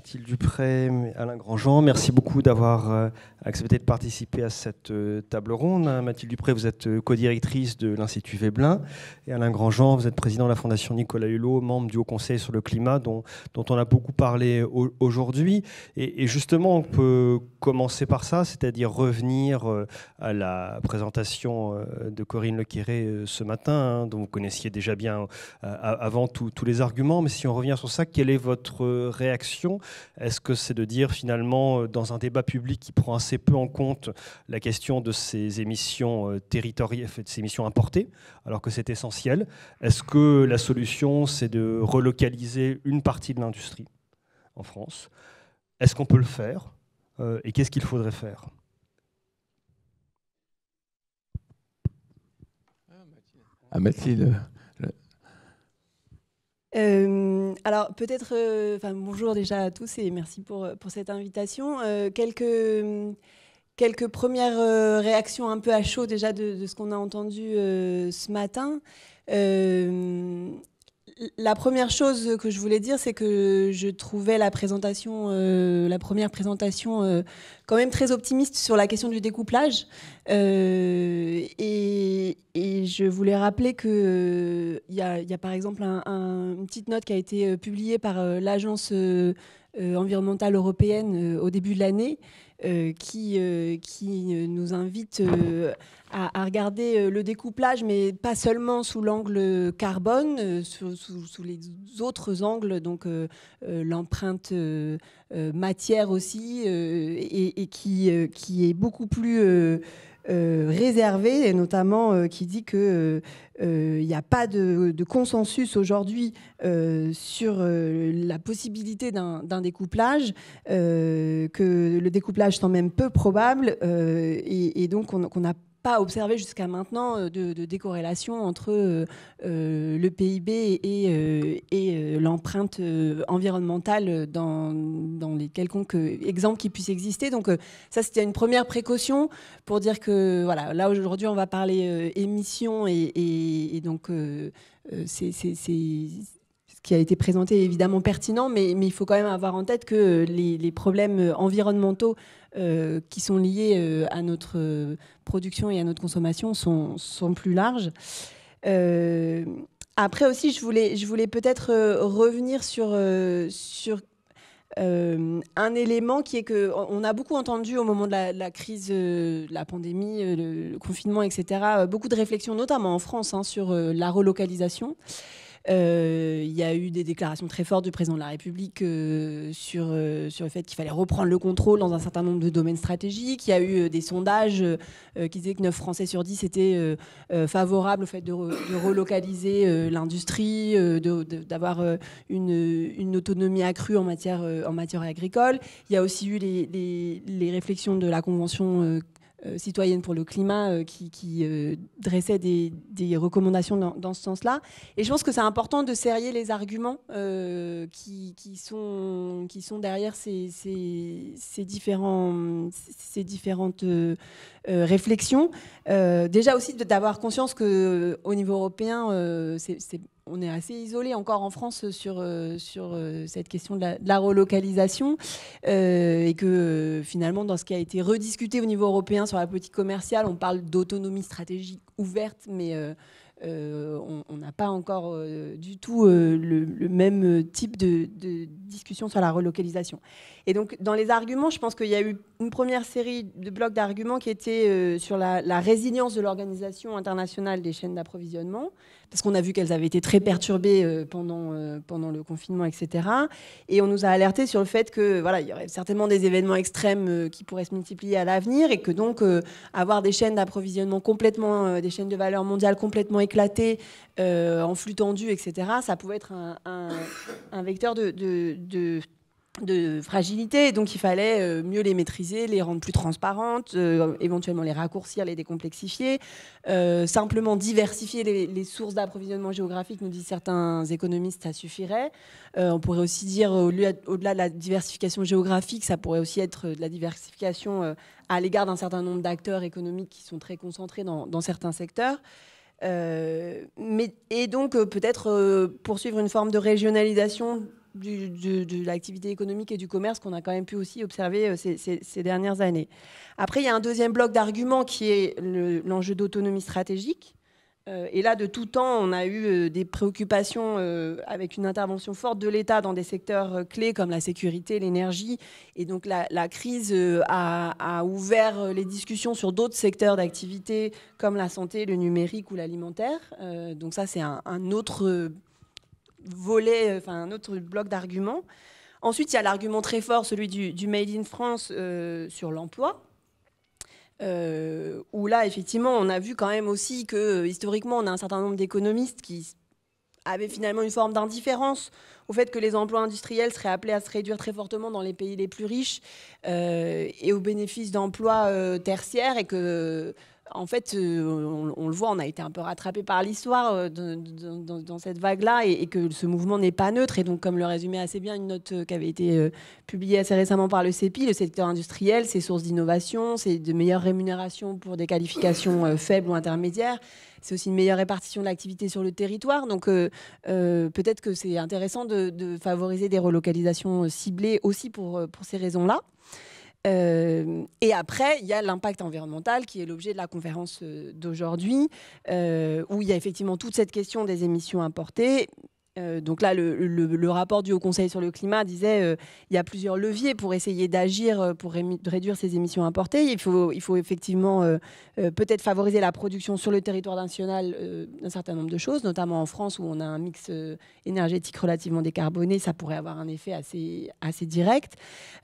Mathilde Dupré, Alain Grandjean, merci beaucoup d'avoir accepté de participer à cette table ronde. Mathilde Dupré, vous êtes co-directrice de l'Institut Veblen, et Alain Grandjean, vous êtes président de la Fondation Nicolas Hulot, membre du Haut Conseil sur le climat, dont on a beaucoup parlé aujourd'hui. Et justement, on peut commencer par ça, c'est-à-dire revenir à la présentation de Corinne Lequéré ce matin, dont vous connaissiez déjà bien avant tous les arguments. Mais si on revient sur ça, quelle est votre réaction? Est-ce que c'est de dire finalement, dans un débat public qui prend assez peu en compte la question de ces émissions territoriales, de ces émissions importées, alors que c'est essentiel, est-ce que la solution c'est de relocaliser une partie de l'industrie en France? Est-ce qu'on peut le faire? Et qu'est-ce qu'il faudrait faire? Mathilde. Alors peut-être, bonjour déjà à tous et merci pour cette invitation. Quelques premières réactions un peu à chaud déjà de ce qu'on a entendu ce matin. La première chose que je voulais dire, c'est que je trouvais la première présentation quand même très optimiste sur la question du découplage. Et je voulais rappeler qu'il y a par exemple une petite note qui a été publiée par l'Agence environnementale européenne au début de l'année, qui nous invite à regarder le découplage, mais pas seulement sous l'angle carbone, sous les autres angles, donc l'empreinte matière aussi, et qui est beaucoup plus réservée, et notamment qui dit qu'il n'y a pas de consensus aujourd'hui sur la possibilité d'un découplage, que le découplage semble même peu probable, et donc on n'a pas observé jusqu'à maintenant de décorrélation entre le PIB et l'empreinte environnementale dans les quelconques exemples qui puissent exister. Donc ça, c'était une première précaution pour dire que voilà, là aujourd'hui on va parler émissions, et donc c'est ce qui a été présenté est évidemment pertinent, mais il faut quand même avoir en tête que les problèmes environnementaux qui sont liés à notre production et à notre consommation sont plus larges. Après aussi, je voulais peut-être revenir sur un élément qui est qu'on a beaucoup entendu au moment de la crise, la pandémie, le confinement, etc., beaucoup de réflexions, notamment en France, sur la relocalisation. Il y a eu des déclarations très fortes du président de la République sur le fait qu'il fallait reprendre le contrôle dans un certain nombre de domaines stratégiques. Il y a eu des sondages qui disaient que 9 Français sur 10 étaient favorables au fait de relocaliser l'industrie, d'avoir une autonomie accrue en matière agricole. Il y a aussi eu les réflexions de la Convention citoyenne pour le climat qui dressait des recommandations dans ce sens-là. Et je pense que c'est important de serrer les arguments qui sont derrière ces différentes réflexions. Déjà aussi d'avoir conscience qu'au niveau européen, on est assez isolé encore en France sur cette question de la relocalisation, et que finalement, dans ce qui a été rediscuté au niveau européen sur la politique commerciale, on parle d'autonomie stratégique ouverte, mais on n'a pas encore du tout le même type de discussion sur la relocalisation. Et donc, dans les arguments, je pense qu'il y a eu une première série de blocs d'arguments qui étaient sur la résilience de l'Organisation internationale des chaînes d'approvisionnement, parce qu'on a vu qu'elles avaient été très perturbées pendant le confinement, etc. Et on nous a alerté sur le fait que voilà, il y aurait certainement des événements extrêmes qui pourraient se multiplier à l'avenir, et que donc avoir des chaînes d'approvisionnement complètement, des chaînes de valeur mondiale complètement éclatées, en flux tendu, etc., ça pouvait être un vecteur de fragilité. Donc il fallait mieux les maîtriser, les rendre plus transparentes, éventuellement les raccourcir, les décomplexifier, simplement diversifier les sources d'approvisionnement géographique, nous disent certains économistes, ça suffirait. On pourrait aussi dire, au-delà de la diversification géographique, ça pourrait aussi être de la diversification à l'égard d'un certain nombre d'acteurs économiques qui sont très concentrés dans certains secteurs. Et donc peut-être poursuivre une forme de régionalisation de l'activité économique et du commerce qu'on a quand même pu aussi observer ces dernières années. Après, il y a un deuxième bloc d'arguments qui est l'enjeu d'autonomie stratégique. Et là, de tout temps, on a eu des préoccupations avec une intervention forte de l'État dans des secteurs clés comme la sécurité, l'énergie. Et donc, la crise a ouvert les discussions sur d'autres secteurs d'activité comme la santé, le numérique ou l'alimentaire. Donc ça, c'est un autre volet, enfin un autre bloc d'arguments. Ensuite, il y a l'argument très fort, celui du Made in France sur l'emploi. Où là, effectivement, on a vu quand même aussi que, historiquement, on a un certain nombre d'économistes qui avaient finalement une forme d'indifférence au fait que les emplois industriels seraient appelés à se réduire très fortement dans les pays les plus riches et au bénéfice d'emplois tertiaires et que... En fait, on le voit, on a été un peu rattrapé par l'histoire dans cette vague-là et que ce mouvement n'est pas neutre. Et donc, comme le résumait assez bien une note qui avait été publiée assez récemment par le CEPI, le secteur industriel, c'est source d'innovation, c'est de meilleures rémunérations pour des qualifications faibles ou intermédiaires. C'est aussi une meilleure répartition de l'activité sur le territoire. Donc, peut-être que c'est intéressant de favoriser des relocalisations ciblées aussi pour ces raisons-là. Et après, il y a l'impact environnemental qui est l'objet de la conférence d'aujourd'hui, où il y a effectivement toute cette question des émissions importées. Donc là, le rapport du Haut Conseil sur le climat disait il y a plusieurs leviers pour essayer d'agir pour réduire ces émissions importées. Il faut effectivement peut-être favoriser la production sur le territoire national d'un certain nombre de choses, notamment en France où on a un mix énergétique relativement décarboné. Ça pourrait avoir un effet assez direct.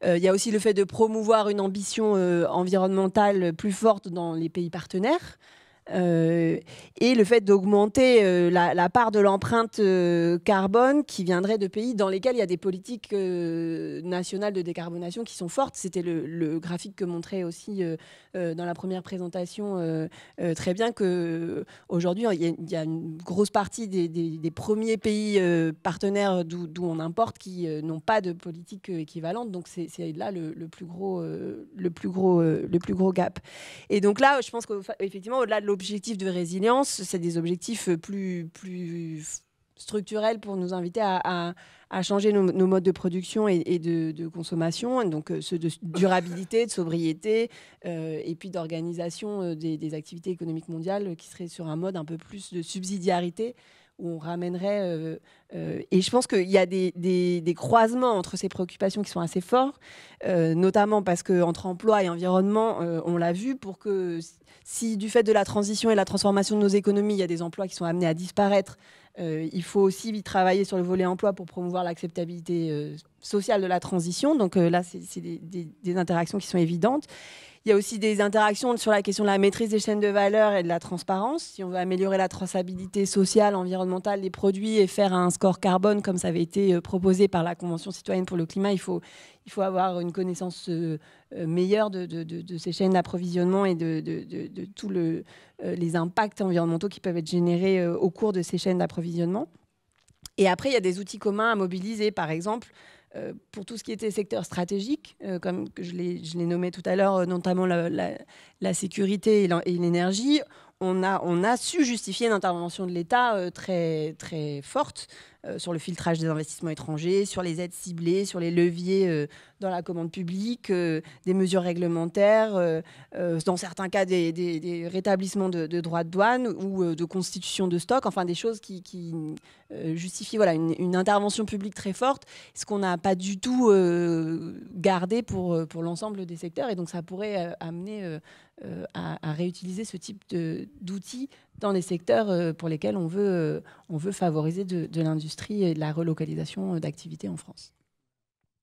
Il y a aussi le fait de promouvoir une ambition environnementale plus forte dans les pays partenaires. Et le fait d'augmenter la part de l'empreinte carbone qui viendrait de pays dans lesquels il y a des politiques nationales de décarbonation qui sont fortes. C'était le graphique que montrait aussi dans la première présentation très bien qu'aujourd'hui, il y a une grosse partie des premiers pays partenaires d'où on importe qui n'ont pas de politique équivalente. Donc c'est là le plus gros gap. Et donc là, je pense qu'effectivement, au-delà de l'objectif de résilience, c'est des objectifs plus structurels pour nous inviter à changer nos modes de production et de consommation, donc ceux de durabilité, de sobriété, et puis d'organisation des activités économiques mondiales qui seraient sur un mode un peu plus de subsidiarité, où on ramènerait... et je pense qu'il y a des croisements entre ces préoccupations qui sont assez forts, notamment parce qu'entre emploi et environnement, on l'a vu, pour que si du fait de la transition et de la transformation de nos économies, il y a des emplois qui sont amenés à disparaître, il faut aussi travailler sur le volet emploi pour promouvoir l'acceptabilité sociale de la transition. Donc là, c'est des interactions qui sont évidentes. Il y a aussi des interactions sur la question de la maîtrise des chaînes de valeur et de la transparence. Si on veut améliorer la traçabilité sociale, environnementale des produits et faire un score carbone, comme ça avait été proposé par la Convention citoyenne pour le climat, il faut avoir une connaissance meilleure de ces chaînes d'approvisionnement et de tous les impacts environnementaux qui peuvent être générés au cours de ces chaînes d'approvisionnement. Et après, il y a des outils communs à mobiliser, par exemple, pour tout ce qui était secteur stratégique, comme je l'ai nommé tout à l'heure, notamment la sécurité et l'énergie, on a su justifier une intervention de l'État très, très forte sur le filtrage des investissements étrangers, sur les aides ciblées, sur les leviers dans la commande publique, des mesures réglementaires, dans certains cas des rétablissements de droits de douane ou de constitution de stock, enfin des choses qui justifient une intervention publique très forte, ce qu'on n'a pas du tout gardé pour l'ensemble des secteurs. Et donc ça pourrait amener à réutiliser ce type d'outils dans des secteurs pour lesquels on veut favoriser de l'industrie et de la relocalisation d'activités en France.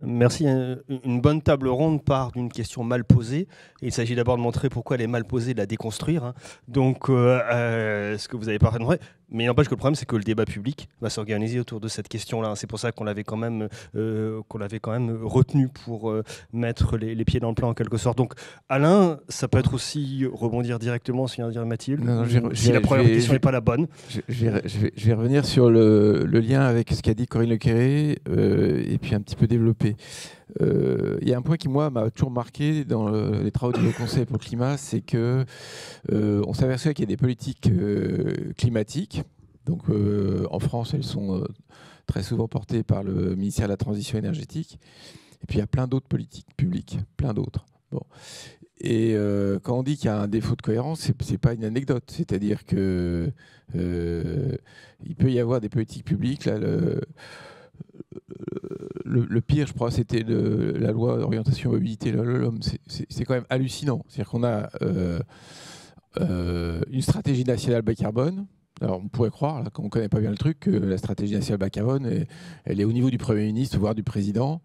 Merci. Une bonne table ronde part d'une question mal posée. Il s'agit d'abord de montrer pourquoi elle est mal posée, de la déconstruire. Donc, ce que vous avez parlé de vrai. Mais il n'empêche que le problème, c'est que le débat public va s'organiser autour de cette question-là. C'est pour ça qu'on l'avait quand même retenu pour mettre les pieds dans le plat en quelque sorte. Donc, Alain, ça peut être aussi rebondir directement, si vient de dire Mathilde, si la première question n'est pas la bonne. Je vais revenir sur le lien avec ce qu'a dit Corinne Lecquéré et puis un petit peu développer. Il y a un point qui, moi, m'a toujours marqué dans les travaux du Haut Conseil pour le climat, c'est qu'on s'aperçoit qu'il y a des politiques climatiques. Donc, en France, elles sont très souvent portée par le ministère de la Transition énergétique. Et puis il y a plein d'autres politiques publiques, plein d'autres. Bon. Et quand on dit qu'il y a un défaut de cohérence, c'est pas une anecdote. C'est-à-dire que il peut y avoir des politiques publiques. Là, le pire, je crois, c'était la loi d'orientation mobilité, la LOM. C'est quand même hallucinant. C'est-à-dire qu'on a une stratégie nationale bas carbone. Alors, on pourrait croire, là, quand on ne connaît pas bien le truc, que la stratégie nationale bas carbone, elle est au niveau du Premier ministre, voire du Président,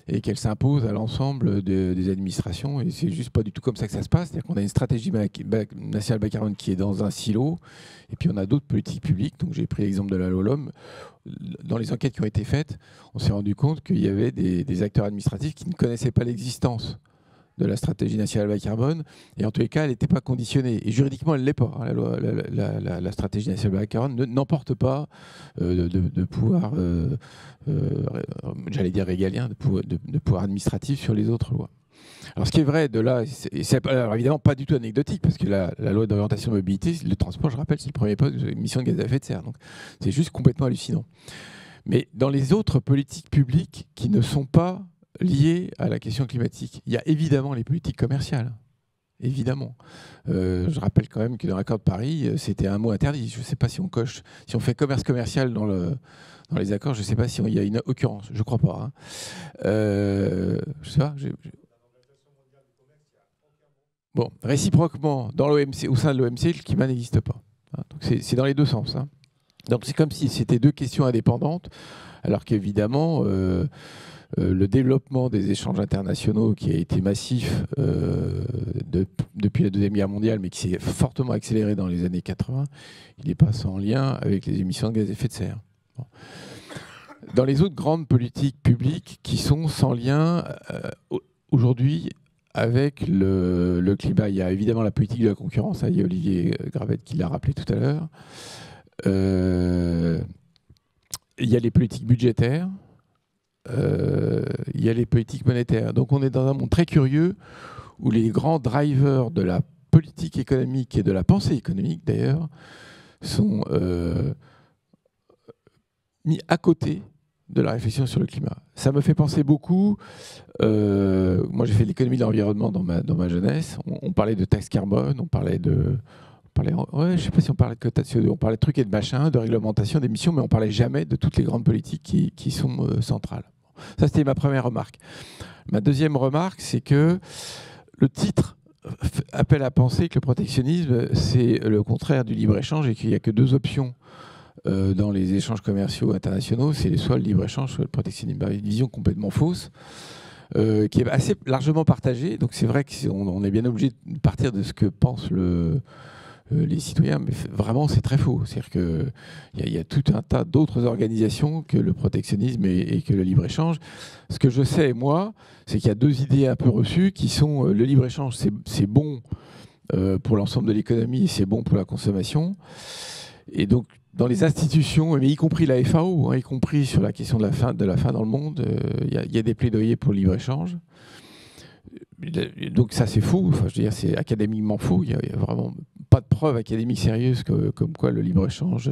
et qu'elle s'impose à l'ensemble des administrations. Et c'est juste pas du tout comme ça que ça se passe. C'est-à-dire qu'on a une stratégie nationale bas carbone qui est dans un silo, et puis on a d'autres politiques publiques. Donc j'ai pris l'exemple de la LOM. Dans les enquêtes qui ont été faites, on s'est rendu compte qu'il y avait des acteurs administratifs qui ne connaissaient pas l'existence de la stratégie nationale bas carbone, et en tous les cas, elle n'était pas conditionnée. Et juridiquement, elle ne l'est pas. La stratégie nationale bas carbone n'emporte pas de pouvoir, j'allais dire régalien, de pouvoir administratif sur les autres lois. Alors, ce qui est vrai de là, c'est évidemment pas du tout anecdotique, parce que la loi d'orientation de mobilité, le transport, je rappelle, c'est le premier poste de l'émission de gaz à effet de serre. Donc, c'est juste complètement hallucinant. Mais dans les autres politiques publiques qui ne sont pas liées à la question climatique, il y a évidemment les politiques commerciales. Évidemment. Je rappelle quand même que dans l'accord de Paris, c'était un mot interdit. Je ne sais pas si on coche, si on fait commerce commercial dans les accords, je ne sais pas s'il y a une occurrence. Je ne crois pas. Hein. Je sais pas. Bon, réciproquement, dans l'OMC, au sein de l'OMC, le climat n'existe pas. Hein. Donc c'est dans les deux sens. Hein. Donc c'est comme si c'était deux questions indépendantes, alors qu'évidemment, le développement des échanges internationaux qui a été massif depuis la Deuxième Guerre mondiale, mais qui s'est fortement accéléré dans les années 80, il n'est pas sans lien avec les émissions de gaz à effet de serre. Bon. Dans les autres grandes politiques publiques qui sont sans lien aujourd'hui avec le climat, il y a évidemment la politique de la concurrence, il y a Olivier Gravette qui l'a rappelé tout à l'heure. Il y a les politiques budgétaires, il y a les politiques monétaires. Donc on est dans un monde très curieux où les grands drivers de la politique économique et de la pensée économique d'ailleurs sont mis à côté de la réflexion sur le climat. Ça me fait penser beaucoup, moi j'ai fait de l'économie de l'environnement dans ma jeunesse, on parlait de taxe carbone, on parlait de... je ne sais pas si on parlait de quota de CO2, on parlait de trucs et de machins, de réglementation d'émissions, mais on ne parlait jamais de toutes les grandes politiques qui sont centrales. Ça, c'était ma première remarque. Ma deuxième remarque, c'est que le titre appelle à penser que le protectionnisme, c'est le contraire du libre-échange et qu'il n'y a que deux options dans les échanges commerciaux internationaux, c'est soit le libre-échange, soit le protectionnisme. Une vision complètement fausse. Qui est assez largement partagée. Donc c'est vrai qu'on est bien obligé de partir de ce que pensent les citoyens, mais vraiment c'est très faux. C'est-à-dire qu'il y a tout un tas d'autres organisations que le protectionnisme et que le libre-échange. Ce que je sais, moi, c'est qu'il y a deux idées un peu reçues qui sont le libre-échange, c'est bon pour l'ensemble de l'économie, c'est bon pour la consommation. Et donc, dans les institutions, mais y compris la FAO, hein, y compris sur la question de la faim dans le monde, il y a des plaidoyers pour le libre-échange. Donc ça, c'est faux. Enfin, je veux dire, c'est académiquement faux. Il n'y a vraiment pas de preuve académique sérieuse comme quoi le libre-échange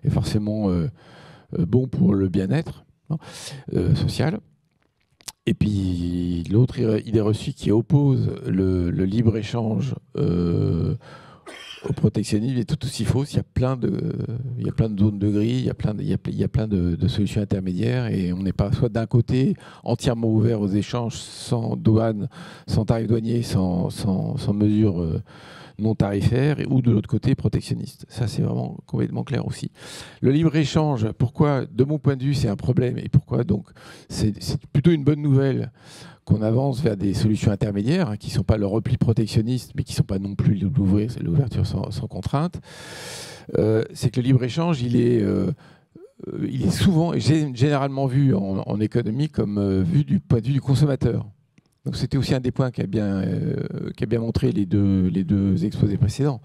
est forcément bon pour le bien-être social. Et puis, l'autre idée reçue qui oppose le libre-échange au protectionnisme est tout aussi fausse. Il y a plein de zones de gris, il y a plein de solutions intermédiaires et on n'est pas soit d'un côté entièrement ouvert aux échanges sans douane, sans tarif douanier, sans mesures non tarifaires, ou de l'autre côté protectionniste. Ça, c'est vraiment complètement clair aussi. Le libre-échange, pourquoi, de mon point de vue, c'est un problème et pourquoi donc c'est plutôt une bonne nouvelle qu'on avance vers des solutions intermédiaires, hein, qui ne sont pas le repli protectionniste, mais qui ne sont pas non plus l'ouverture sans contrainte, c'est que le libre-échange, il est souvent, et généralement vu en économie, comme vu du point de vue du consommateur. Donc c'était aussi un des points qu'a bien montré les deux exposés précédents.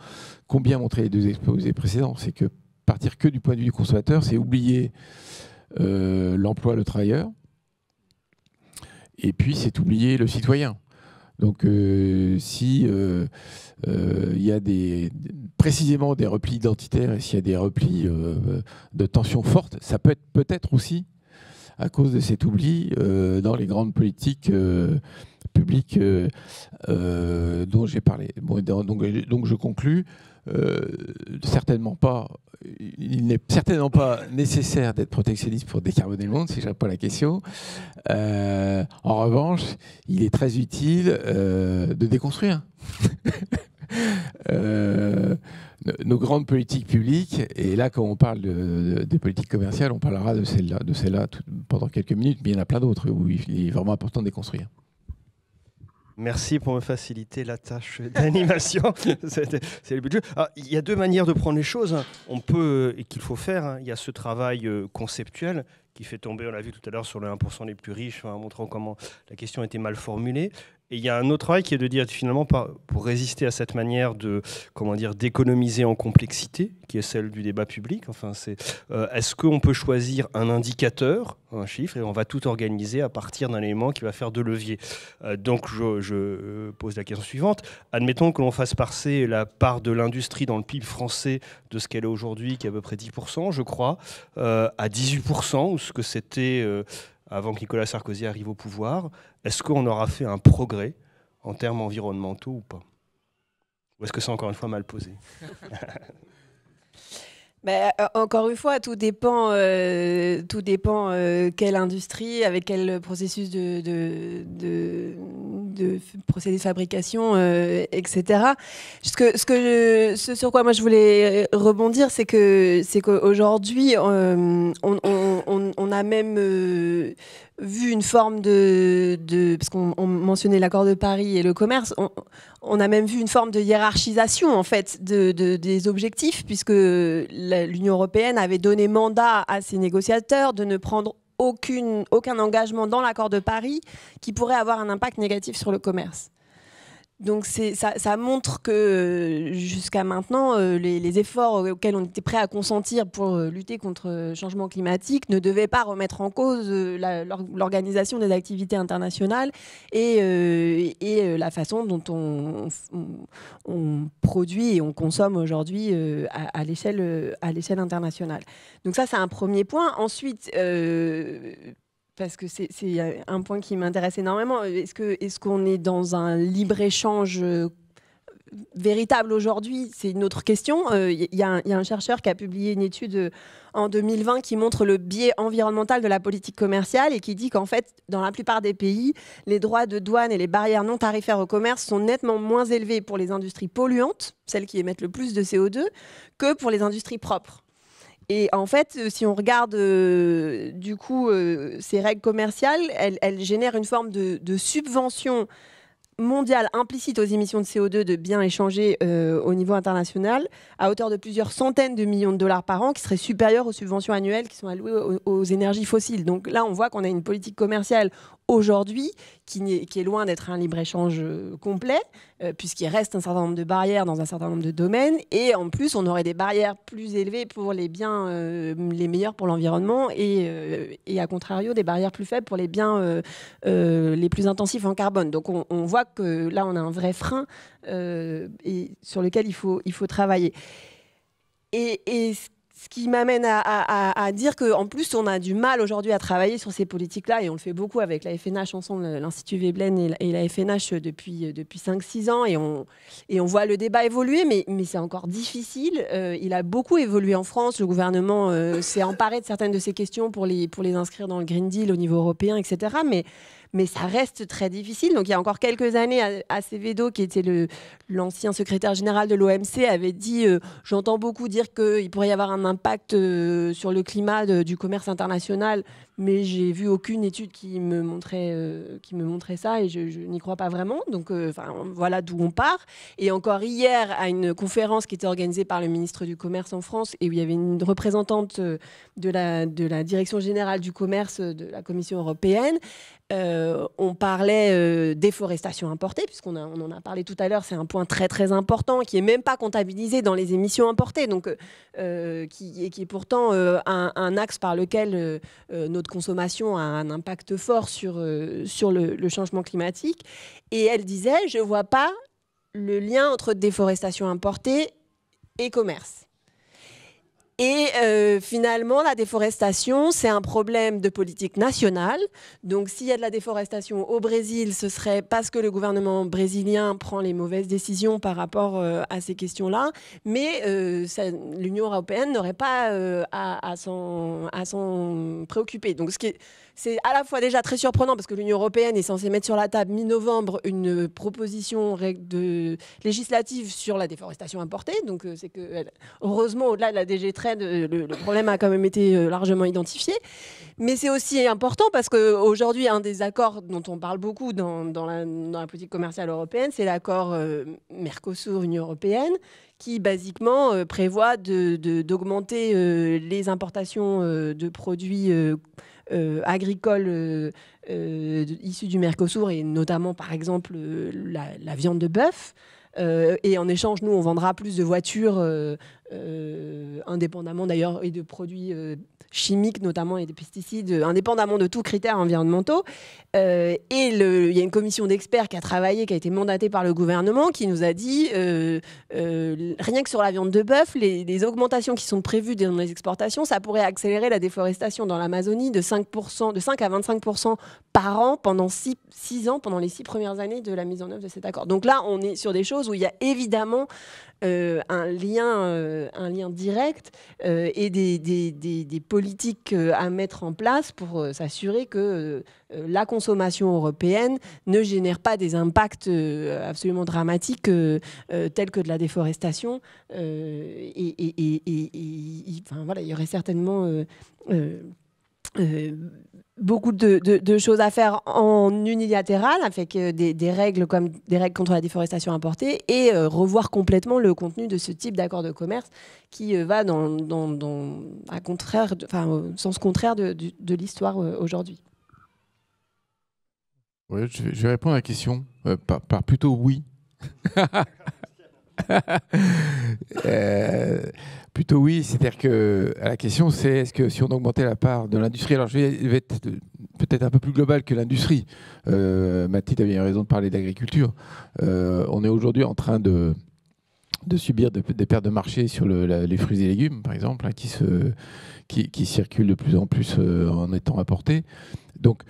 Combien montré les deux exposés précédents, c'est que partir que du point de vue du consommateur, c'est oublier l'emploi, le travailleur. Et puis, c'est oublier le citoyen. Donc, si il y a précisément des replis identitaires et s'il y a des replis de tensions fortes, ça peut être peut-être aussi à cause de cet oubli dans les grandes politiques publiques dont j'ai parlé. Bon, donc je conclus. Il n'est certainement pas nécessaire d'être protectionniste pour décarboner le monde, si je réponds à la question. En revanche, il est très utile de déconstruire nos grandes politiques publiques. Et là, quand on parle des politiques commerciales, on parlera de celle-là pendant quelques minutes, mais il y en a plein d'autres où il est vraiment important de déconstruire. Merci pour me faciliter la tâche d'animation. C'est le but du jeu. Alors, il y a deux manières de prendre les choses. On peut, et qu'il faut faire, il y a ce travail conceptuel qui fait tomber, on l'a vu tout à l'heure, sur les 1% les plus riches, en montrant comment la question était mal formulée. Et il y a un autre travail qui est de dire, finalement, pour résister à cette manière de, d'économiser en complexité, qui est celle du débat public, est-ce qu'on peut choisir un indicateur, un chiffre, et on va tout organiser à partir d'un élément qui va faire de levier. Donc, je pose la question suivante. Admettons que l'on fasse passer la part de l'industrie dans le PIB français de ce qu'elle est aujourd'hui, qui est à peu près 10%, je crois, à 18%, ou ce que c'était avant que Nicolas Sarkozy arrive au pouvoir. Est-ce qu'on aura fait un progrès en termes environnementaux ou pas? Ou est-ce que c'est encore une fois mal posé? Encore une fois, tout dépend quelle industrie, avec quel processus de procédé de fabrication, etc. Ce sur quoi moi je voulais rebondir, c'est qu'aujourd'hui, on a même vu une forme parce qu'on mentionnait l'accord de Paris et le commerce, on a même vu une forme de hiérarchisation en fait des objectifs, puisque l'Union européenne avait donné mandat à ses négociateurs de ne prendre aucun engagement dans l'accord de Paris qui pourrait avoir un impact négatif sur le commerce. Donc ça montre que jusqu'à maintenant, les efforts auxquels on était prêt à consentir pour lutter contre le changement climatique ne devaient pas remettre en cause l'organisation des activités internationales et la façon dont on produit et on consomme aujourd'hui à l'échelle internationale. Donc ça, c'est un premier point. Ensuite, parce que c'est un point qui m'intéresse énormément. Est-ce qu'on est dans un libre-échange véritable aujourd'hui? C'est une autre question. Il y a un chercheur qui a publié une étude en 2020 qui montre le biais environnemental de la politique commerciale et qui dit qu'en fait, dans la plupart des pays, les droits de douane et les barrières non tarifaires au commerce sont nettement moins élevés pour les industries polluantes, celles qui émettent le plus de CO2, que pour les industries propres. Et en fait, si on regarde du coup ces règles commerciales, elles génèrent une forme de subvention mondiale implicite aux émissions de CO2 de biens échangés au niveau international à hauteur de plusieurs centaines de millions de dollars par an, qui serait supérieure aux subventions annuelles qui sont allouées aux énergies fossiles. Donc là, on voit qu'on a une politique commerciale aujourd'hui qui est loin d'être un libre-échange complet, puisqu'il reste un certain nombre de barrières dans un certain nombre de domaines, et en plus on aurait des barrières plus élevées pour les biens les meilleurs pour l'environnement et à contrario des barrières plus faibles pour les biens les plus intensifs en carbone. Donc on voit que là on a un vrai frein et sur lequel il faut travailler. Et ce qui m'amène à dire qu'en plus, on a du mal aujourd'hui à travailler sur ces politiques-là, et on le fait beaucoup avec la FNH ensemble, l'Institut Veblen et la FNH depuis 5-6 ans, et on voit le débat évoluer, mais c'est encore difficile. Il a beaucoup évolué en France. Le gouvernement s'est emparé de certaines de ces questions pour les inscrire dans le Green Deal au niveau européen, etc. Mais ça reste très difficile. Donc il y a encore quelques années, Acevedo, qui était l'ancien secrétaire général de l'OMC, avait dit j'entends beaucoup dire qu'il pourrait y avoir un impact sur le climat du commerce international, mais j'ai vu aucune étude qui me montrait ça, et je n'y crois pas vraiment. Donc voilà d'où on part. Et encore hier, à une conférence qui était organisée par le ministre du Commerce en France, et où il y avait une représentante de la Direction générale du commerce de la Commission européenne, on parlait déforestation importée, puisqu'on en a parlé tout à l'heure. C'est un point très très important qui n'est même pas comptabilisé dans les émissions importées, donc qui est pourtant un axe par lequel notre notre consommation a un impact fort sur le changement climatique. Et elle disait, je ne vois pas le lien entre déforestation importée et commerce. Et finalement, la déforestation, c'est un problème de politique nationale. Donc, s'il y a de la déforestation au Brésil, ce serait parce que le gouvernement brésilien prend les mauvaises décisions par rapport à ces questions-là. Mais l'Union européenne n'aurait pas à s'en préoccuper. Donc, c'est à la fois déjà très surprenant parce que l'Union européenne est censée mettre sur la table mi-novembre une proposition législative sur la déforestation importée. Donc, c'est que, heureusement, au-delà de la DG Trade, le problème a quand même été largement identifié. Mais c'est aussi important parce qu'aujourd'hui, un des accords dont on parle beaucoup dans la politique commerciale européenne, c'est l'accord Mercosur-Union européenne qui, basiquement, prévoit d'augmenter les importations de produits agricoles issus du Mercosur, et notamment, par exemple, la viande de bœuf. Et en échange, nous, on vendra plus de voitures, indépendamment d'ailleurs, et de produits chimiques notamment, et des pesticides, indépendamment de tous critères environnementaux. Et il y a une commission d'experts qui a travaillé, qui a été mandatée par le gouvernement, qui nous a dit, rien que sur la viande de bœuf, les augmentations qui sont prévues dans les exportations, ça pourrait accélérer la déforestation dans l'Amazonie de 5 à 25% par an pendant 6 ans, pendant les 6 premières années de la mise en œuvre de cet accord. Donc là, on est sur des choses où il y a évidemment un lien direct et des politiques à mettre en place pour s'assurer que la consommation européenne ne génère pas des impacts absolument dramatiques tels que de la déforestation. Enfin, voilà, il y aurait certainement beaucoup de choses à faire en unilatéral, avec des règles comme des règles contre la déforestation importée, et revoir complètement le contenu de ce type d'accord de commerce qui va au sens contraire de l'histoire aujourd'hui. Ouais, je vais répondre à la question par plutôt oui. Plutôt oui, c'est-à-dire que la question c'est est-ce que si on augmentait la part de l'industrie, alors je vais être peut-être un peu plus global que l'industrie. Mathilde avait raison de parler d'agriculture. On est aujourd'hui en train de subir des pertes de marché sur les fruits et légumes, par exemple, qui circulent de plus en plus en étant apportés. Donc,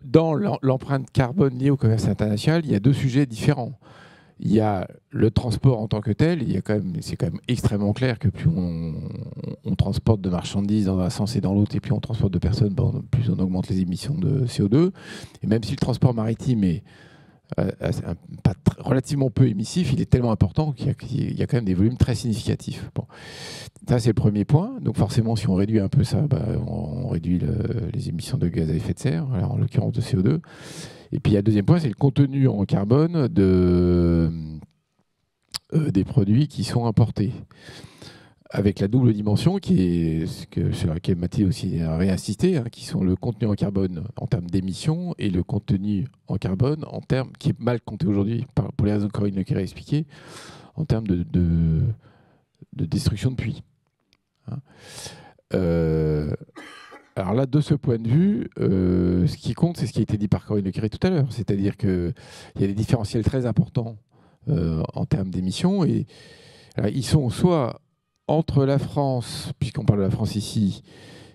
dans l'empreinte carbone liée au commerce international, il y a deux sujets différents. Il y a le transport en tant que tel. C'est quand même extrêmement clair que plus on transporte de marchandises dans un sens et dans l'autre, et plus on transporte de personnes, plus on augmente les émissions de CO2. Et même si le transport maritime est relativement peu émissif, il est tellement important qu'il y a quand même des volumes très significatifs. Bon. Ça, c'est le premier point. Donc forcément, si on réduit un peu ça, on réduit les émissions de gaz à effet de serre, alors en l'occurrence de CO2. Et puis il y a le deuxième point, c'est le contenu en carbone des produits qui sont importés, avec la double dimension sur laquelle Mathilde aussi a réinsisté, qui sont le contenu en carbone en termes d'émissions et le contenu en carbone qui est mal compté aujourd'hui, pour les raisons que Corinne Leclerc a expliquées, en termes de destruction de puits. Alors là, de ce point de vue, ce qui compte, c'est ce qui a été dit par Corinne Leclerc tout à l'heure, c'est-à-dire qu'il y a des différentiels très importants en termes d'émissions, et alors, ils sont soit entre la France, puisqu'on parle de la France ici,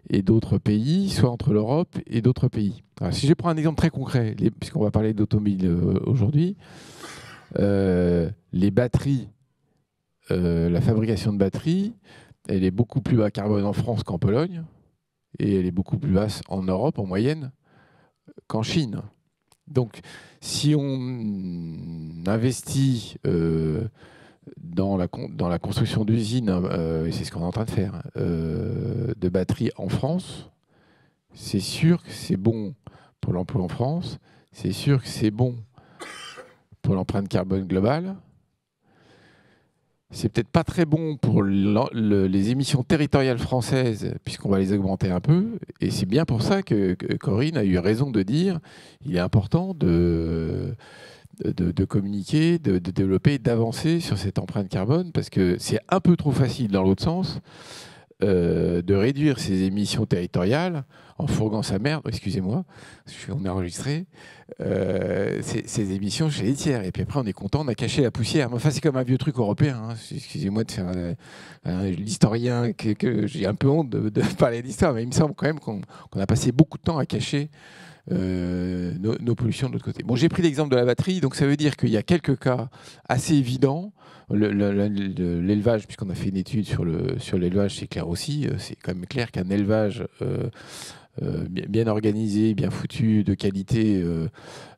et d'autres pays, soit entre l'Europe et d'autres pays. Alors, si je prends un exemple très concret, puisqu'on va parler d'automobile aujourd'hui, les batteries, la fabrication de batteries, elle est beaucoup plus bas carbone en France qu'en Pologne, et elle est beaucoup plus basse en Europe en moyenne qu'en Chine. Donc, si on investit dans la construction d'usines, et c'est ce qu'on est en train de faire, de batteries en France, c'est sûr que c'est bon pour l'emploi en France, c'est sûr que c'est bon pour l'empreinte carbone globale. C'est peut-être pas très bon pour les émissions territoriales françaises, puisqu'on va les augmenter un peu. Et c'est bien pour ça que Corinne a eu raison de dire qu'il est important de communiquer, de développer, d'avancer sur cette empreinte carbone, parce que c'est un peu trop facile dans l'autre sens de réduire ses émissions territoriales en fourguant sa merde, excusez-moi, on est enregistré, ses émissions chez les tiers. Et puis après, on est content, on a caché la poussière. Enfin, c'est comme un vieux truc européen. Hein. Excusez-moi de faire l'historien, que j'ai un peu honte de parler d'histoire, mais il me semble quand même qu'on a passé beaucoup de temps à cacher nos pollutions de l'autre côté. Bon, j'ai pris l'exemple de la batterie, donc ça veut dire qu'il y a quelques cas assez évidents. L'élevage, puisqu'on a fait une étude sur l'élevage, c'est clair aussi. C'est quand même clair qu'un élevage bien organisé, bien foutu, de qualité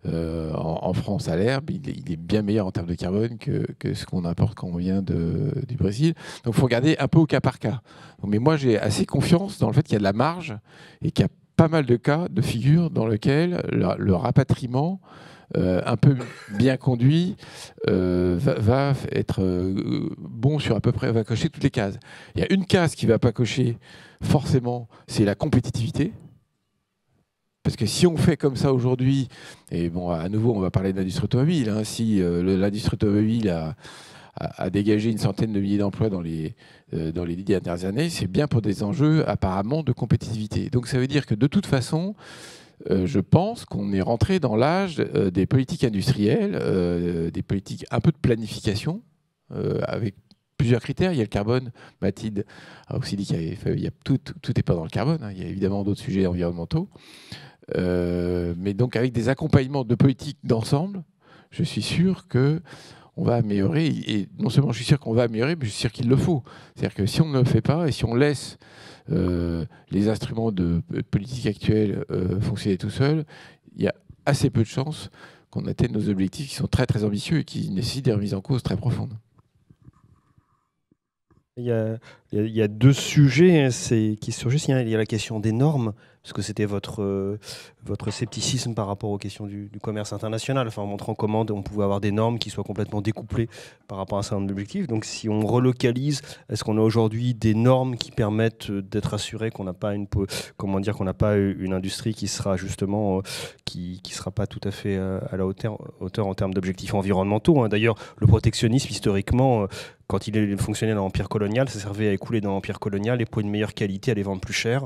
en France à l'herbe, il est bien meilleur en termes de carbone que ce qu'on importe quand on vient du Brésil. Donc il faut regarder un peu au cas par cas. Donc, mais moi, j'ai assez confiance dans le fait qu'il y a de la marge et qu'il y a pas mal de cas, de figures dans lesquels le rapatriement un peu bien conduit va être bon sur à peu près, va cocher toutes les cases. Il y a une case qui ne va pas cocher forcément, c'est la compétitivité. Parce que si on fait comme ça aujourd'hui, et bon, à nouveau, on va parler de l'industrie automobile, hein, si l'industrie automobile a dégagé une centaine de milliers d'emplois dans les 10 dernières années, c'est bien pour des enjeux apparemment de compétitivité. Donc ça veut dire que de toute façon, je pense qu'on est rentré dans l'âge des politiques industrielles, des politiques un peu de planification, avec plusieurs critères. Il y a le carbone. Mathilde a aussi dit qu'il y a tout n'est pas dans le carbone. Hein. Il y a évidemment d'autres sujets environnementaux. Mais donc avec des accompagnements de politiques d'ensemble, je suis sûr que on va améliorer. Et non seulement je suis sûr qu'on va améliorer, mais je suis sûr qu'il le faut. C'est-à-dire que si on ne le fait pas et si on laisse les instruments de politique actuels fonctionner tout seuls, il y a assez peu de chances qu'on atteigne nos objectifs qui sont très très ambitieux et qui nécessitent des remises en cause très profondes. Il y a deux sujets qui surgissent. Il y a la question des normes, parce que c'était votre scepticisme par rapport aux questions du commerce international, enfin, en montrant comment on pouvait avoir des normes qui soient complètement découplées par rapport à un certain nombre d'objectifs. Donc si on relocalise, est-ce qu'on a aujourd'hui des normes qui permettent d'être assuré qu'on n'a pas qu'on n'a pas une industrie qui sera justement qui sera pas tout à fait à la hauteur en termes d'objectifs environnementaux, hein. D'ailleurs, le protectionnisme, historiquement, quand il fonctionnait dans l'Empire colonial, ça servait à écouler dans l'Empire colonial et pour une meilleure qualité, à les vendre plus cher.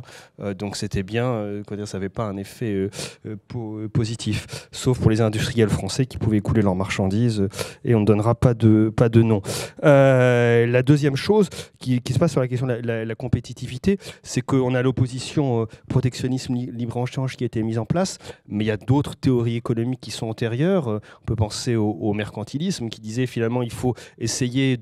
Donc c'était bien, ça n'avait pas un effet positif, sauf pour les industriels français qui pouvaient écouler leurs marchandises, et on ne donnera pas de nom. La deuxième chose qui se passe sur la question de la compétitivité, c'est qu'on a l'opposition protectionnisme libre-échange qui a été mise en place, mais il y a d'autres théories économiques qui sont antérieures. On peut penser au mercantilisme qui disait finalement il faut essayer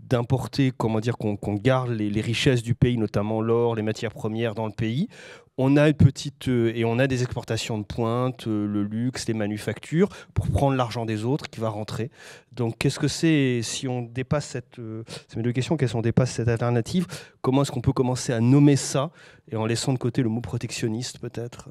d'importer, qu'on garde les richesses du pays, notamment l'or, les matières premières dans le pays. On a on a des exportations de pointe, le luxe, les manufactures, pour prendre l'argent des autres qui va rentrer. Donc, qu'est-ce que c'est, si on dépasse c'est mes deux questions, si on dépasse cette alternative, comment est-ce qu'on peut commencer à nommer ça, et en laissant de côté le mot protectionniste, peut-être ?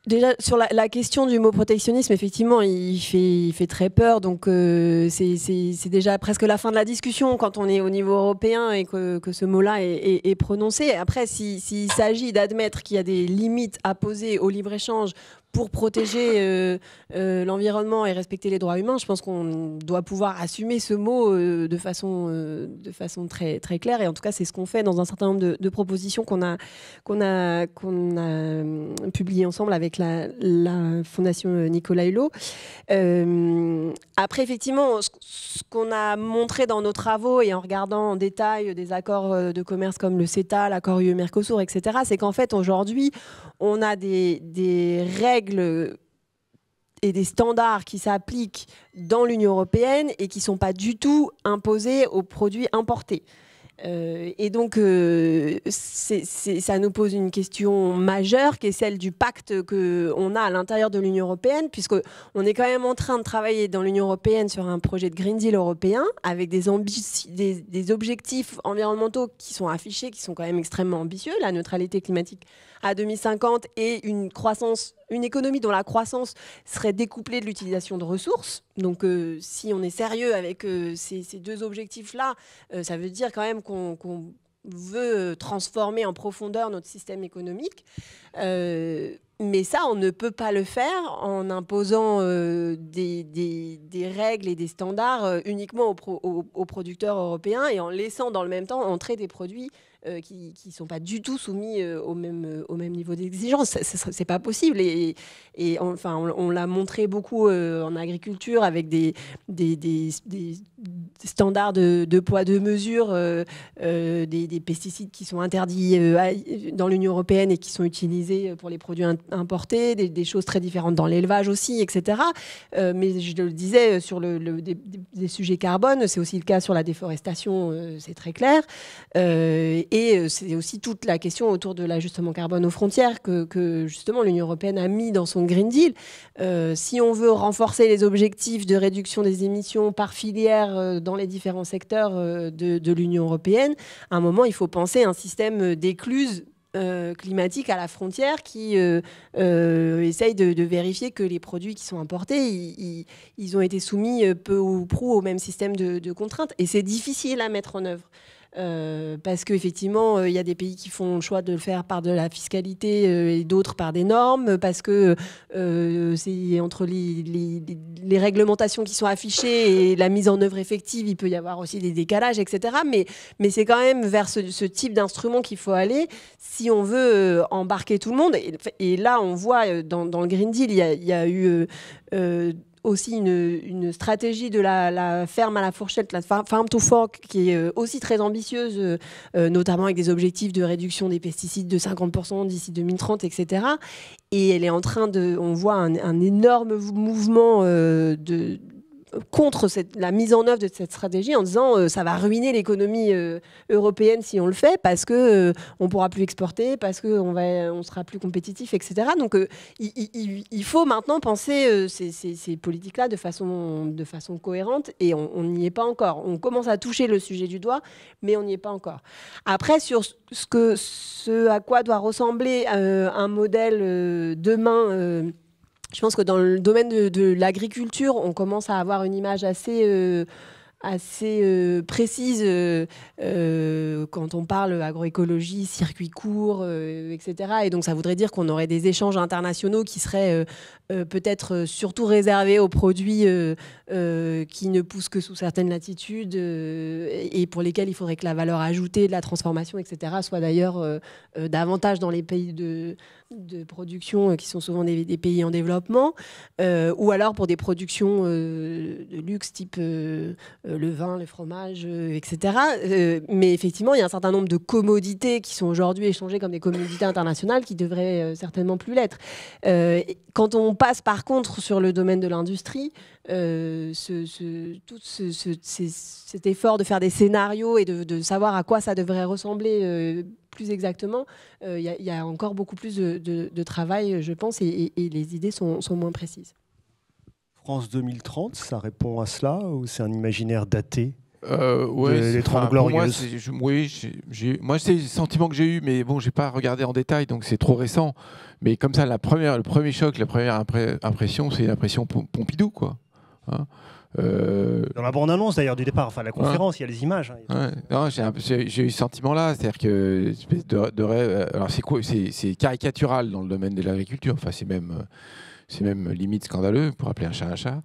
Déjà, sur la question du mot protectionnisme, effectivement, il fait très peur. Donc, c'est déjà presque la fin de la discussion quand on est au niveau européen et que ce mot-là est prononcé. Après, s'il s'agit d'admettre qu'il y a des limites à poser au libre-échange pour protéger l'environnement et respecter les droits humains, je pense qu'on doit pouvoir assumer ce mot de façon très, très claire. Et en tout cas, c'est ce qu'on fait dans un certain nombre de propositions qu'on a publiées ensemble avec la Fondation Nicolas Hulot. Après, effectivement, ce qu'on a montré dans nos travaux et en regardant en détail des accords de commerce comme le CETA, l'accord UE-Mercosur, etc., c'est qu'en fait, aujourd'hui, on a des règles et des standards qui s'appliquent dans l'Union européenne et qui ne sont pas du tout imposés aux produits importés. Et donc, ça nous pose une question majeure qui est celle du pacte qu'on a à l'intérieur de l'Union européenne, puisqu'on est quand même en train de travailler dans l'Union européenne sur un projet de Green Deal européen avec des objectifs environnementaux qui sont affichés, qui sont quand même extrêmement ambitieux, la neutralité climatique à 2050 et une économie dont la croissance serait découplée de l'utilisation de ressources. Donc, si on est sérieux avec ces deux objectifs-là, ça veut dire quand même qu'on veut transformer en profondeur notre système économique. Mais ça, on ne peut pas le faire en imposant des règles et des standards uniquement aux producteurs européens et en laissant dans le même temps entrer des produits qui ne sont pas du tout soumis au même niveau d'exigence. Ce n'est pas possible. Et enfin, on l'a montré beaucoup en agriculture avec des standards de poids, de mesure, des pesticides qui sont interdits dans l'Union européenne et qui sont utilisés pour les produits importés, des choses très différentes dans l'élevage aussi, etc. Mais je le disais, sur des sujets carbone, c'est aussi le cas sur la déforestation, c'est très clair. Et c'est aussi toute la question autour de l'ajustement carbone aux frontières que justement l'Union européenne a mis dans son Green Deal. Si on veut renforcer les objectifs de réduction des émissions par filière dans les différents secteurs de l'Union européenne, à un moment, il faut penser un système d'écluses climatique à la frontière qui essaye de vérifier que les produits qui sont importés, ils ont été soumis peu ou prou au même système de contraintes. Et c'est difficile à mettre en œuvre. Parce qu'effectivement, il y a des pays qui font le choix de le faire par de la fiscalité et d'autres par des normes, parce que c'est entre les réglementations qui sont affichées et la mise en œuvre effective, il peut y avoir aussi des décalages, etc. Mais c'est quand même vers ce type d'instrument qu'il faut aller si on veut embarquer tout le monde. Et là, on voit dans le Green Deal, il y a eu aussi une stratégie de la ferme à la fourchette, la farm to fork, qui est aussi très ambitieuse, notamment avec des objectifs de réduction des pesticides de 50% d'ici 2030, etc. Et elle est en train on voit un énorme mouvement contre la mise en œuvre de cette stratégie en disant ça va ruiner l'économie européenne si on le fait parce que on pourra plus exporter, parce que on sera plus compétitif, etc. Donc il faut maintenant penser ces politiques-là de façon cohérente et on n'y est pas encore. On commence à toucher le sujet du doigt, mais on n'y est pas encore. Après, sur ce à quoi doit ressembler un modèle demain. Je pense que dans le domaine de l'agriculture, on commence à avoir une image assez précise quand on parle agroécologie, circuit court, etc. Et donc ça voudrait dire qu'on aurait des échanges internationaux qui seraient peut-être surtout réservés aux produits qui ne poussent que sous certaines latitudes et pour lesquels il faudrait que la valeur ajoutée de la transformation, etc., soit d'ailleurs davantage dans les pays de production qui sont souvent des pays en développement, ou alors pour des productions de luxe type le vin, le fromage, etc. Mais effectivement, il y a un certain nombre de commodités qui sont aujourd'hui échangées comme des commodités internationales qui devraient certainement plus l'être. Quand on passe par contre sur le domaine de l'industrie, tout cet effort de faire des scénarios et de savoir à quoi ça devrait ressembler plus exactement, il y a encore beaucoup plus de travail, je pense, et les idées sont moins précises. France 2030, ça répond à cela ou c'est un imaginaire daté ouais, des 30 glorieuses? Moi, c'est le sentiment que j'ai eu, mais bon, j'ai pas regardé en détail, donc c'est trop récent. Mais comme ça, le premier choc, la première impression, c'est l'impression Pompidou, quoi. Hein, dans la bande-annonce d'ailleurs du départ, enfin la conférence, il y a les images. Ouais, non, j'ai eu ce sentiment-là, c'est-à-dire que espèce de rêve. Alors c'est caricatural dans le domaine de l'agriculture. Enfin, c'est même limite scandaleux pour appeler un chat un chat,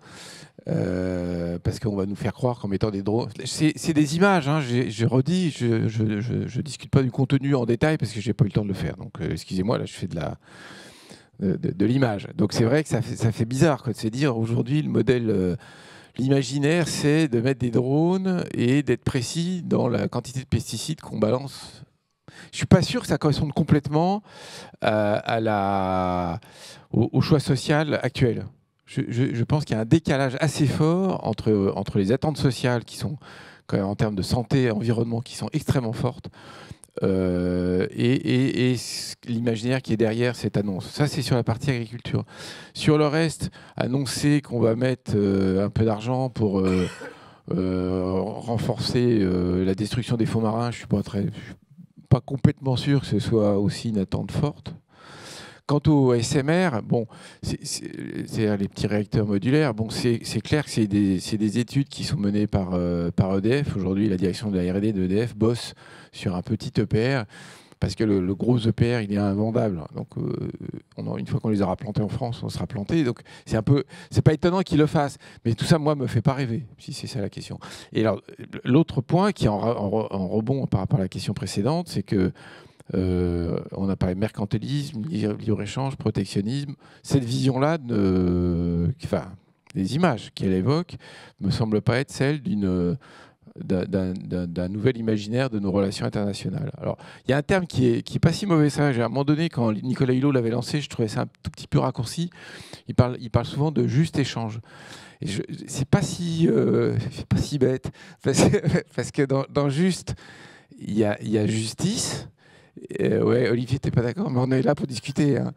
parce qu'on va nous faire croire qu'en mettant des drones, c'est des images. Hein, je redis, je discute pas du contenu en détail parce que j'ai pas eu le temps de le faire. Donc excusez-moi, là je fais de l'image. Donc c'est vrai que ça fait bizarre quoi, de se dire aujourd'hui le modèle. L'imaginaire, c'est de mettre des drones et d'être précis dans la quantité de pesticides qu'on balance. Je ne suis pas sûr que ça corresponde complètement au choix social actuel. Je pense qu'il y a un décalage assez fort entre les attentes sociales qui sont, quand même, en termes de santé et environnement, qui sont extrêmement fortes, et l'imaginaire qui est derrière cette annonce. Ça, c'est sur la partie agriculture. Sur le reste, annoncer qu'on va mettre un peu d'argent pour renforcer la destruction des fonds marins, je ne suis pas complètement sûr que ce soit aussi une attente forte. Quant au SMR, bon, c'est les petits réacteurs modulaires. Bon, c'est clair que c'est des études qui sont menées par EDF. Aujourd'hui, la direction de la R&D de EDF bosse sur un petit EPR parce que le gros EPR, il est invendable. Donc, une fois qu'on les aura plantés en France, on sera planté. Donc, c'est pas étonnant qu'ils le fassent. Mais tout ça, moi, me fait pas rêver, si c'est ça la question. Et alors, l'autre point qui est en rebond par rapport à la question précédente, c'est que on a parlé de mercantilisme, libre-échange, protectionnisme. Cette vision-là, les images qu'elle évoque, me semblent pas être celles d'un nouvel imaginaire de nos relations internationales. Alors, il y a un terme qui est pas si mauvais ça. À un moment donné, quand Nicolas Hulot l'avait lancé, je trouvais ça un tout petit peu raccourci. Il parle souvent de juste échange. Et c'est pas si bête, parce que dans juste, il y a justice. Ouais, Olivier, t'es pas d'accord, mais on est là pour discuter. Hein.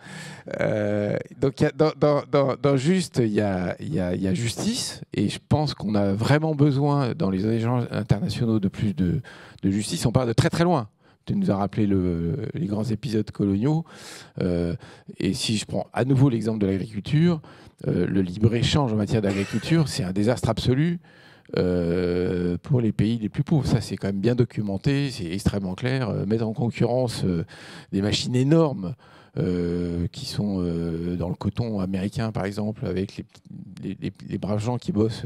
Donc, dans juste, il y a justice, et je pense qu'on a vraiment besoin, dans les échanges internationaux, de plus de justice. On part de très très loin. Tu nous as rappelé les grands épisodes coloniaux. Et si je prends à nouveau l'exemple de l'agriculture, le libre-échange en matière d'agriculture, c'est un désastre absolu. Pour les pays les plus pauvres. Ça, c'est quand même bien documenté, c'est extrêmement clair. Mettre en concurrence des machines énormes qui sont dans le coton américain, par exemple, avec les braves gens qui bossent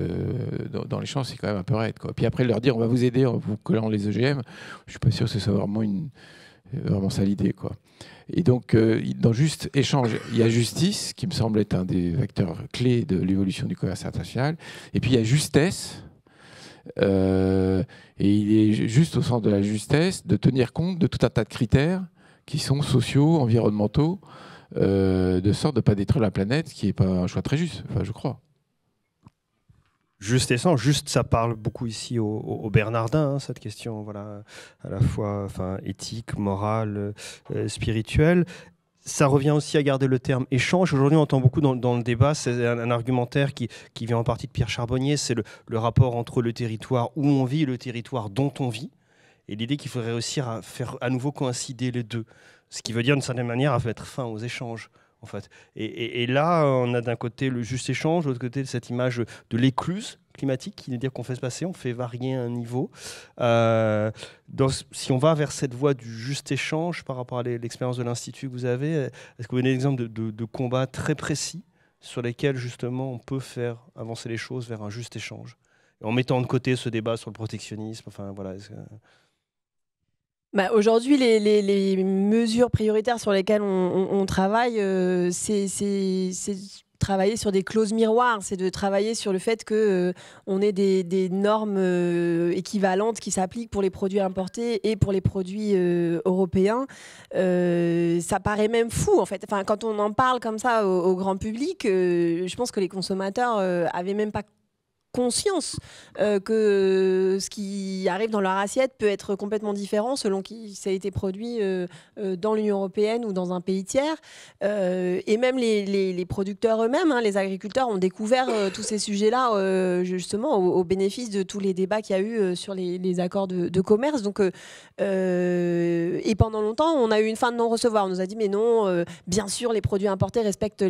dans les champs, c'est quand même un peu raide, quoi. Puis après, leur dire on va vous aider en vous collant les OGM, je suis pas sûr que ce soit vraiment ça l'idée, quoi. Et donc, dans juste échange, il y a justice, qui me semble être un des vecteurs clés de l'évolution du commerce international. Et puis, il y a justesse. Et il est juste au centre de la justesse de tenir compte de tout un tas de critères qui sont sociaux, environnementaux, de sorte de ne pas détruire la planète, ce qui n'est pas un choix très juste, enfin, je crois. Juste et sans, juste, ça parle beaucoup ici au Bernardin, hein, cette question, voilà, à la fois éthique, morale, spirituelle. Ça revient aussi à garder le terme échange. Aujourd'hui, on entend beaucoup dans le débat, c'est un argumentaire qui vient en partie de Pierre Charbonnier, c'est le rapport entre le territoire où on vit et le territoire dont on vit. Et l'idée qu'il faudrait réussir à faire à nouveau coïncider les deux. Ce qui veut dire, d'une certaine manière, à mettre fin aux échanges. En fait. Et là, on a d'un côté le juste échange, de l'autre côté cette image de l'écluse climatique, qui veut dire qu'on fait se passer, on fait varier un niveau. Si on va vers cette voie du juste échange par rapport à l'expérience de l'Institut que vous avez, est-ce que vous avez des exemples de combats très précis sur lesquels justement on peut faire avancer les choses vers un juste échange, en mettant de côté ce débat sur le protectionnisme, enfin voilà. Aujourd'hui, les mesures prioritaires sur lesquelles on travaille, c'est travailler sur des clauses miroirs, c'est de travailler sur le fait qu'on ait des normes équivalentes qui s'appliquent pour les produits importés et pour les produits européens. Ça paraît même fou, en fait. Enfin, quand on en parle comme ça au grand public, je pense que les consommateurs avaient même pas conscience que ce qui arrive dans leur assiette peut être complètement différent selon qui ça a été produit dans l'Union européenne ou dans un pays tiers. Et même les producteurs eux-mêmes, hein, les agriculteurs ont découvert tous ces sujets-là justement au bénéfice de tous les débats qu'il y a eu sur les accords de commerce. Donc, et pendant longtemps, on a eu une fin de non-recevoir. On nous a dit mais non, bien sûr, les produits importés respectent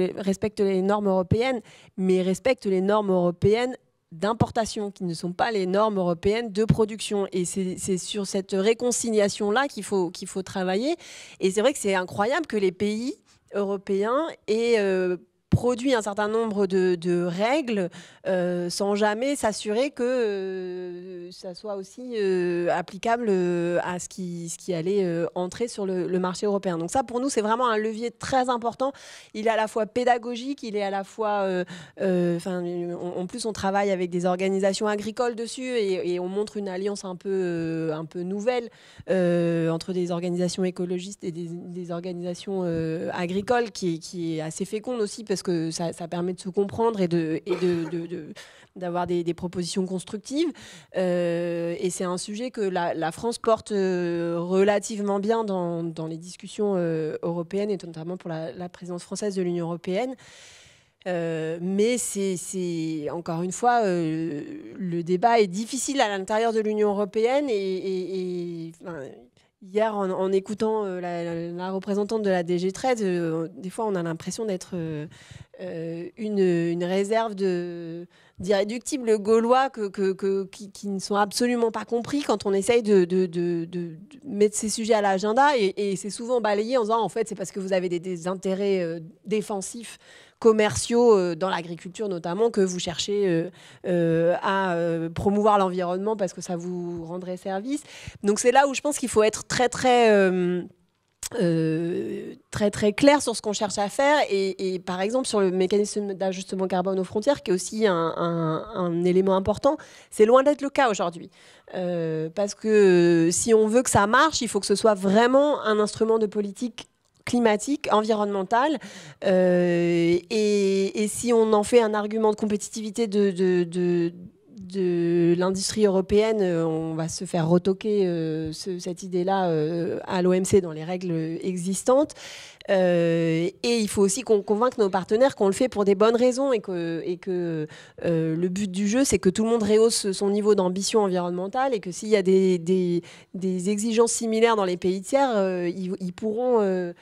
les normes européennes, mais respectent les normes européennes d'importation, qui ne sont pas les normes européennes de production. Et c'est sur cette réconciliation-là qu'il faut travailler. Et c'est vrai que c'est incroyable que les pays européens aient produit un certain nombre de règles sans jamais s'assurer que ça soit aussi applicable à ce qui allait entrer sur le marché européen. Donc ça, pour nous, c'est vraiment un levier très important. Il est à la fois pédagogique, il est à la fois... en plus, on travaille avec des organisations agricoles dessus et on montre une alliance un peu nouvelle entre des organisations écologistes et des organisations agricoles qui est assez féconde aussi parce que ça permet de se comprendre et d'avoir des propositions constructives. Et c'est un sujet que la France porte relativement bien dans les discussions européennes et notamment pour la présidence française de l'Union européenne. Mais c'est encore une fois, le débat est difficile à l'intérieur de l'Union européenne hier, en écoutant la représentante de la DG Trade, des fois on a l'impression d'être une réserve de d'irréductibles gaulois qui ne sont absolument pas compris quand on essaye de mettre ces sujets à l'agenda. Et c'est souvent balayé en disant, en fait, c'est parce que vous avez des intérêts défensifs commerciaux dans l'agriculture notamment que vous cherchez à promouvoir l'environnement parce que ça vous rendrait service. Donc c'est là où je pense qu'il faut être très clair sur ce qu'on cherche à faire et par exemple sur le mécanisme d'ajustement carbone aux frontières qui est aussi un élément important, c'est loin d'être le cas aujourd'hui parce que si on veut que ça marche, il faut que ce soit vraiment un instrument de politique climatique, environnementale et si on en fait un argument de compétitivité de l'industrie européenne, on va se faire retoquer cette idée-là à l'OMC dans les règles existantes. Et il faut aussi qu'on convainque nos partenaires qu'on le fait pour des bonnes raisons et que le but du jeu, c'est que tout le monde rehausse son niveau d'ambition environnementale et que s'il y a des exigences similaires dans les pays tiers, ils pourront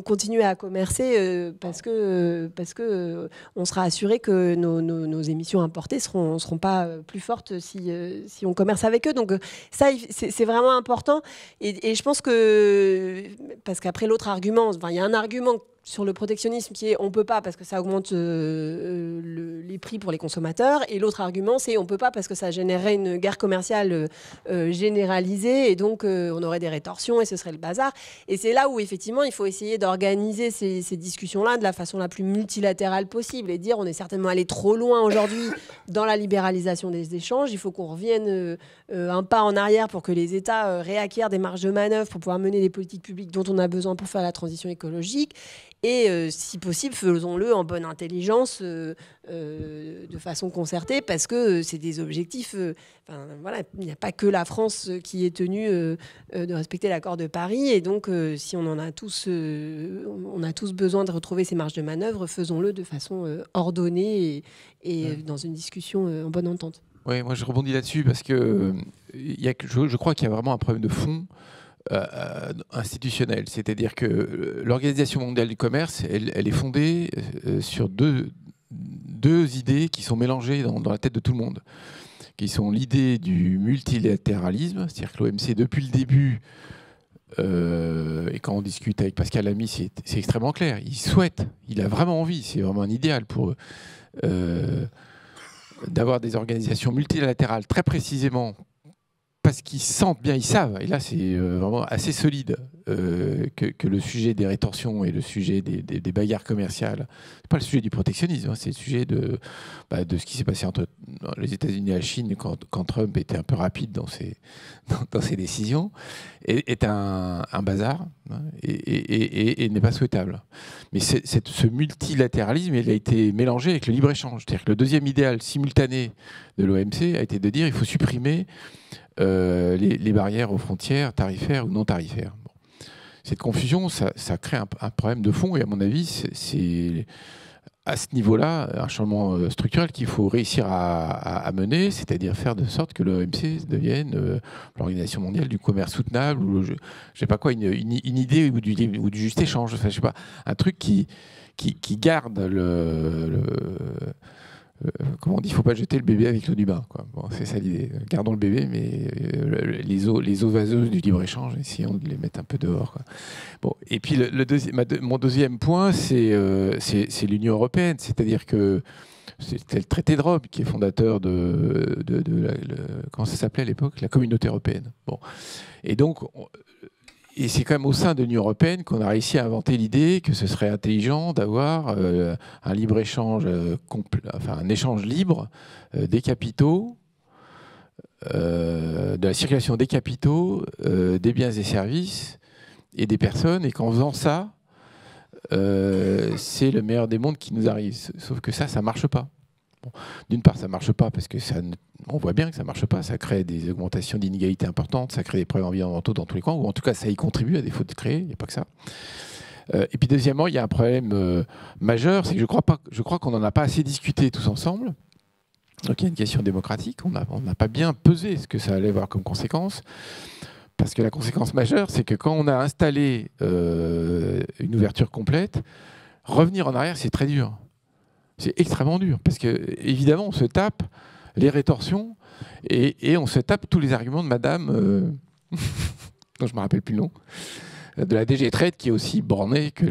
continuer à commercer parce que on sera assuré que nos émissions importées seront pas plus fortes si on commerce avec eux. Donc ça, c'est vraiment important. Et je pense que, parce qu'après l'autre argument, il y a un argument sur le protectionnisme qui est on peut pas parce que ça augmente les prix pour les consommateurs et l'autre argument c'est on peut pas parce que ça générerait une guerre commerciale généralisée et donc on aurait des rétorsions et ce serait le bazar et c'est là où effectivement il faut essayer d'organiser ces discussions-là de la façon la plus multilatérale possible et dire on est certainement allé trop loin aujourd'hui dans la libéralisation des échanges, il faut qu'on revienne un pas en arrière pour que les États réacquièrent des marges de manœuvre pour pouvoir mener les politiques publiques dont on a besoin pour faire la transition écologique. Et si possible, faisons-le en bonne intelligence, de façon concertée, parce que c'est des objectifs. Voilà, il n'y a pas que la France qui est tenue de respecter l'accord de Paris. Et donc, si on a tous besoin de retrouver ces marges de manœuvre, faisons-le de façon ordonnée et dans une discussion en bonne entente. Oui, moi je rebondis là-dessus parce que je crois qu'il y a vraiment un problème de fond. Institutionnelle, c'est-à-dire que l'Organisation mondiale du commerce, elle est fondée sur deux idées qui sont mélangées dans la tête de tout le monde, qui sont l'idée du multilatéralisme, c'est-à-dire que l'OMC depuis le début, et quand on discute avec Pascal Lamy, c'est extrêmement clair, il a vraiment envie, c'est vraiment un idéal pour d'avoir des organisations multilatérales très précisément parce qu'ils sentent bien, ils savent, et là c'est vraiment assez solide, que le sujet des rétorsions et le sujet des bagarres commerciales, c'est pas le sujet du protectionnisme, hein, c'est le sujet de ce qui s'est passé entre les États-Unis et la Chine quand Trump était un peu rapide dans ses décisions, est un bazar, hein, et n'est pas souhaitable. Mais ce multilatéralisme, il a été mélangé avec le libre-échange. C'est-à-dire que le deuxième idéal simultané de l'OMC a été de dire qu'il faut supprimer les barrières aux frontières tarifaires ou non tarifaires. Bon. Cette confusion, ça crée un problème de fond et à mon avis, c'est à ce niveau-là un changement structurel qu'il faut réussir à mener, c'est-à-dire faire de sorte que l'OMC devienne l'Organisation mondiale du commerce soutenable ou je sais pas quoi, une idée ou du juste échange, enfin, je sais pas, un truc qui garde comment on dit, il ne faut pas jeter le bébé avec l'eau du bain, quoi. Bon, c'est ça l'idée. Gardons le bébé, mais les eaux vaseuses du libre-échange, essayons de les mettre un peu dehors, quoi. Bon, et puis mon deuxième point, c'est l'Union européenne. C'est-à-dire que c'était le traité de Rome qui est fondateur comment ça s'appelait à l'époque, la Communauté européenne. Bon. Et donc... Et c'est quand même au sein de l'Union européenne qu'on a réussi à inventer l'idée que ce serait intelligent d'avoir un libre-échange, un échange libre des capitaux, de la circulation des capitaux, des biens et services et des personnes, et qu'en faisant ça, c'est le meilleur des mondes qui nous arrive. Sauf que ça ne marche pas. Bon, d'une part, ça ne marche pas parce que on voit bien que ça ne marche pas, ça crée des augmentations d'inégalités importantes, ça crée des problèmes environnementaux dans tous les coins, ou en tout cas ça y contribue à défaut de créer, il n'y a pas que ça. Et puis deuxièmement, il y a un problème majeur, c'est que je crois qu'on n'en a pas assez discuté tous ensemble. Donc il y a une question démocratique, on n'a pas bien pesé ce que ça allait avoir comme conséquence. Parce que la conséquence majeure, c'est que quand on a installé une ouverture complète, revenir en arrière, c'est très dur. C'est extrêmement dur, parce que évidemment, on se tape les rétorsions et on se tape tous les arguments de madame, dont je ne me rappelle plus le nom, de la DG Trade, qui est aussi bornée que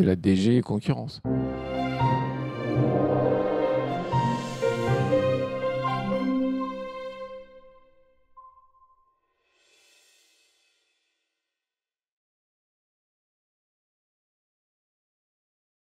la DG Concurrence.